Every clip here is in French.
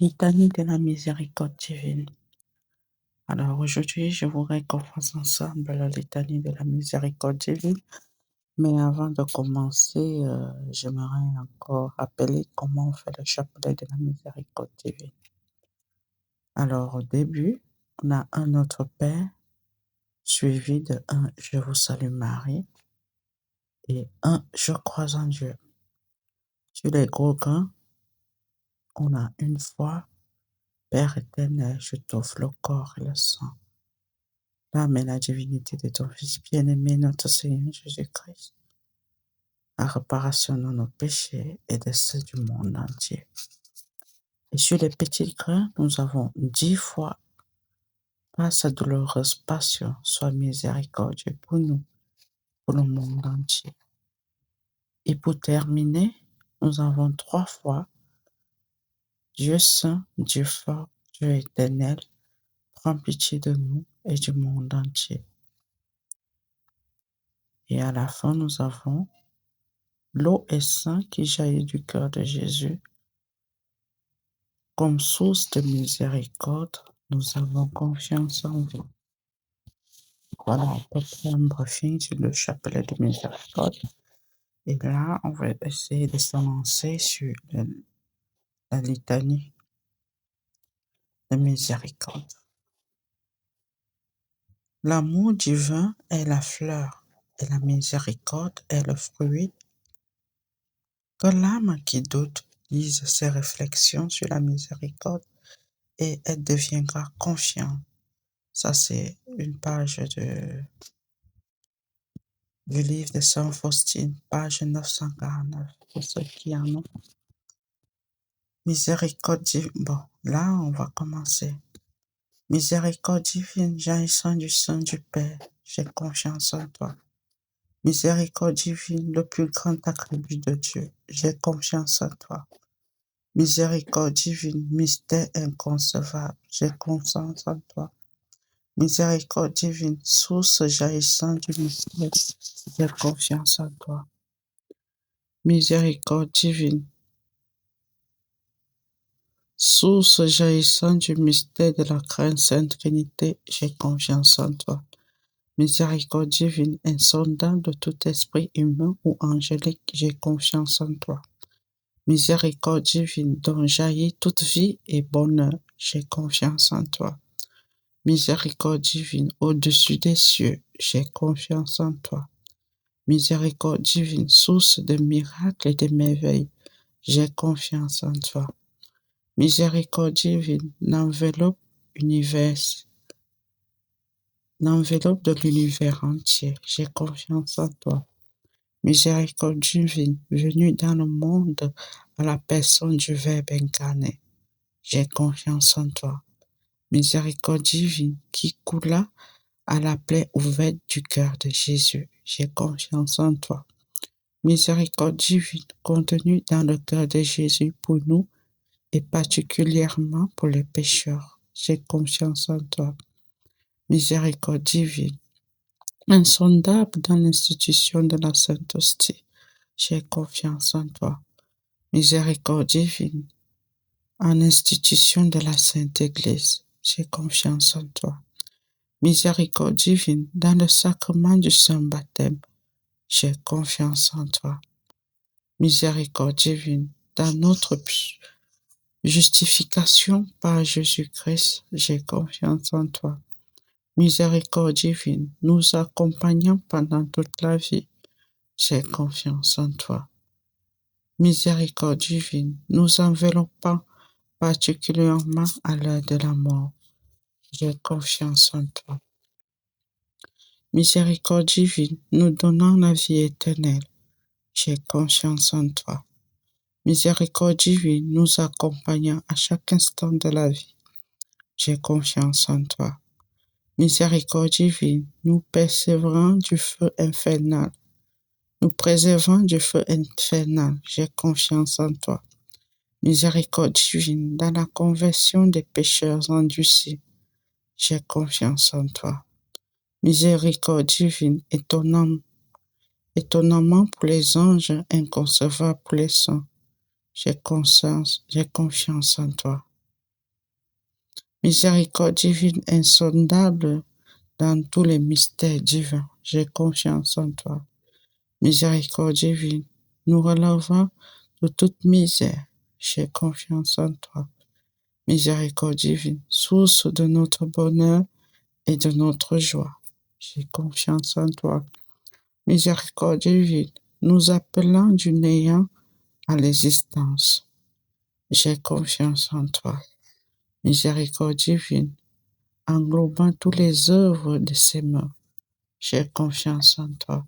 Litanie de la miséricorde divine. Alors aujourd'hui, je voudrais qu'on fasse ensemble la litanie de la miséricorde divine. Mais avant de commencer, j'aimerais encore rappeler comment on fait le chapelet de la miséricorde divine. Alors au début, on a un Notre Père, suivi de un Je vous salue Marie et un Je crois en Dieu. Sur les gros grains, on a une foi, Père éternel, je t'offre le corps et le sang, l'âme et la divinité de ton Fils bien-aimé, notre Seigneur Jésus-Christ, la réparation de nos péchés et de ceux du monde entier. Et sur les petits grains, nous avons 10 fois, par sa douloureuse passion, sois miséricordieux pour nous, pour le monde entier. Et pour terminer, nous avons 3 fois, Dieu saint, Dieu fort, Dieu éternel, prends pitié de nous et du monde entier. Et à la fin, nous avons l'eau et sang qui jaillit du cœur de Jésus. Comme source de miséricorde, nous avons confiance en vous. Voilà à peu près un briefing sur le chapelet de miséricorde. Et là, on va essayer de s'avancer sur la litanie de miséricorde. L'amour divin est la fleur et la miséricorde est le fruit. Que l'âme qui doute lise ses réflexions sur la miséricorde et elle deviendra confiante. Ça, c'est une page du livre de Saint Faustine, page 949, pour ceux qui en ont. Miséricorde divine. Bon, là, on va commencer. Miséricorde divine, jaillissant du sein du Père, j'ai confiance en toi. Miséricorde divine, le plus grand attribut de Dieu, j'ai confiance en toi. Miséricorde divine, mystère inconcevable, j'ai confiance en toi. Miséricorde divine, source jaillissant du mystère, j'ai confiance en toi. Miséricorde divine, source jaillissant du mystère de la crainte Sainte Trinité, j'ai confiance en toi. Miséricorde divine, insondable de tout esprit humain ou angélique, j'ai confiance en toi. Miséricorde divine, dont jaillit toute vie et bonheur, j'ai confiance en toi. Miséricorde divine, au-dessus des cieux, j'ai confiance en toi. Miséricorde divine, source de miracles et de merveilles, j'ai confiance en toi. Miséricorde divine, l'enveloppe de l'univers entier, j'ai confiance en toi. Miséricorde divine, venue dans le monde à la personne du Verbe incarné, j'ai confiance en toi. Miséricorde divine, qui coula à la plaie ouverte du cœur de Jésus, j'ai confiance en toi. Miséricorde divine, contenue dans le cœur de Jésus pour nous et particulièrement pour les pécheurs, j'ai confiance en toi. Miséricorde divine, insondable dans l'institution de la Sainte Hostie, j'ai confiance en toi. Miséricorde divine, en institution de la Sainte Église, j'ai confiance en toi. Miséricorde divine, dans le sacrement du Saint Baptême, j'ai confiance en toi. Miséricorde divine, dans notre justification par Jésus-Christ, j'ai confiance en toi. Miséricorde divine, nous accompagnant pendant toute la vie, j'ai confiance en toi. Miséricorde divine, nous enveloppant particulièrement à l'heure de la mort, j'ai confiance en toi. Miséricorde divine, nous donnant la vie éternelle, j'ai confiance en toi. Miséricorde divine, nous accompagnant à chaque instant de la vie, j'ai confiance en toi. Miséricorde divine, nous persévérant du feu infernal, nous préservant du feu infernal, j'ai confiance en toi. Miséricorde divine, dans la conversion des pécheurs endurcis, j'ai confiance en toi. Miséricorde divine, étonnamment pour les anges, inconcevable pour les saints, j'ai confiance en toi. Miséricorde divine insondable dans tous les mystères divins, j'ai confiance en toi. Miséricorde divine, nous relevant de toute misère, j'ai confiance en toi. Miséricorde divine, source de notre bonheur et de notre joie, j'ai confiance en toi. Miséricorde divine, nous appelant du néant à l'existence, j'ai confiance en toi. Miséricorde divine, englobant toutes les œuvres de ses mains, j'ai confiance en toi.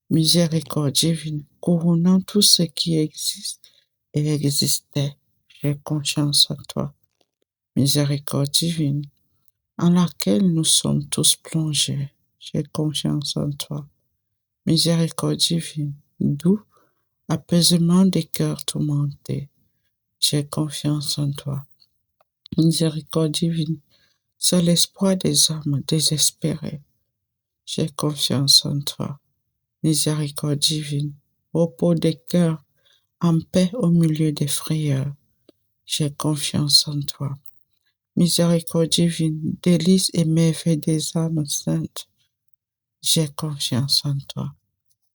Miséricorde divine, couronnant tout ce qui existe et existait, j'ai confiance en toi. Miséricorde divine, en laquelle nous sommes tous plongés, j'ai confiance en toi. Miséricorde divine, doux apaisement des cœurs tourmentés, j'ai confiance en toi. Miséricorde divine, seul espoir des âmes désespérées, j'ai confiance en toi. Miséricorde divine, repos des cœurs en paix au milieu des frayeurs, j'ai confiance en toi. Miséricorde divine, délices et merveilles des âmes saintes, j'ai confiance en toi.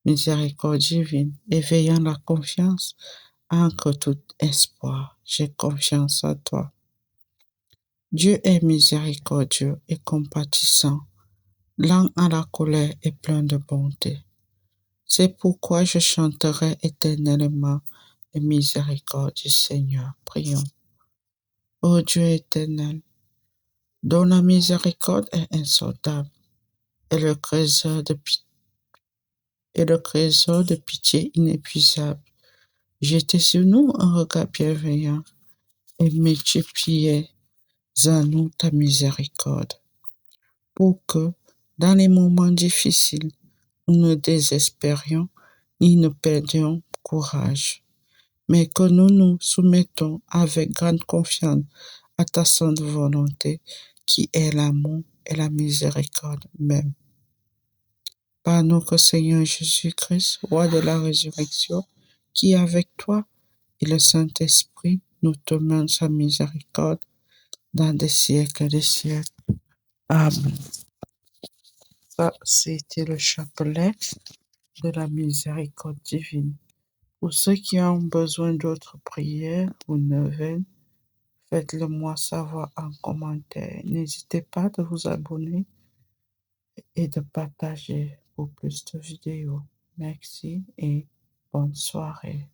Miséricorde divine, éveillant la confiance, ancre tout espoir, j'ai confiance en toi. Dieu est miséricordieux et compatissant, lent à la colère et plein de bonté. C'est pourquoi je chanterai éternellement les miséricordes du Seigneur. Prions. Ô Dieu éternel, dont la miséricorde est insondable et le trésor de pitié inépuisable, jetez sur nous un regard bienveillant et multipliez en nous ta miséricorde, pour que, dans les moments difficiles, nous ne désespérions ni ne perdions courage, mais que nous nous soumettons avec grande confiance à ta sainte volonté, qui est l'amour et la miséricorde même. Par notre Seigneur Jésus-Christ, roi de la résurrection, qui avec toi et le Saint-Esprit nous demande sa miséricorde dans des siècles des siècles. Amen. Ça, c'était le chapelet de la miséricorde divine. Pour ceux qui ont besoin d'autres prières ou neuvaines, faites-le moi savoir en commentaire. N'hésitez pas de vous abonner et de partager pour plus de vidéos. Merci et bonne soirée.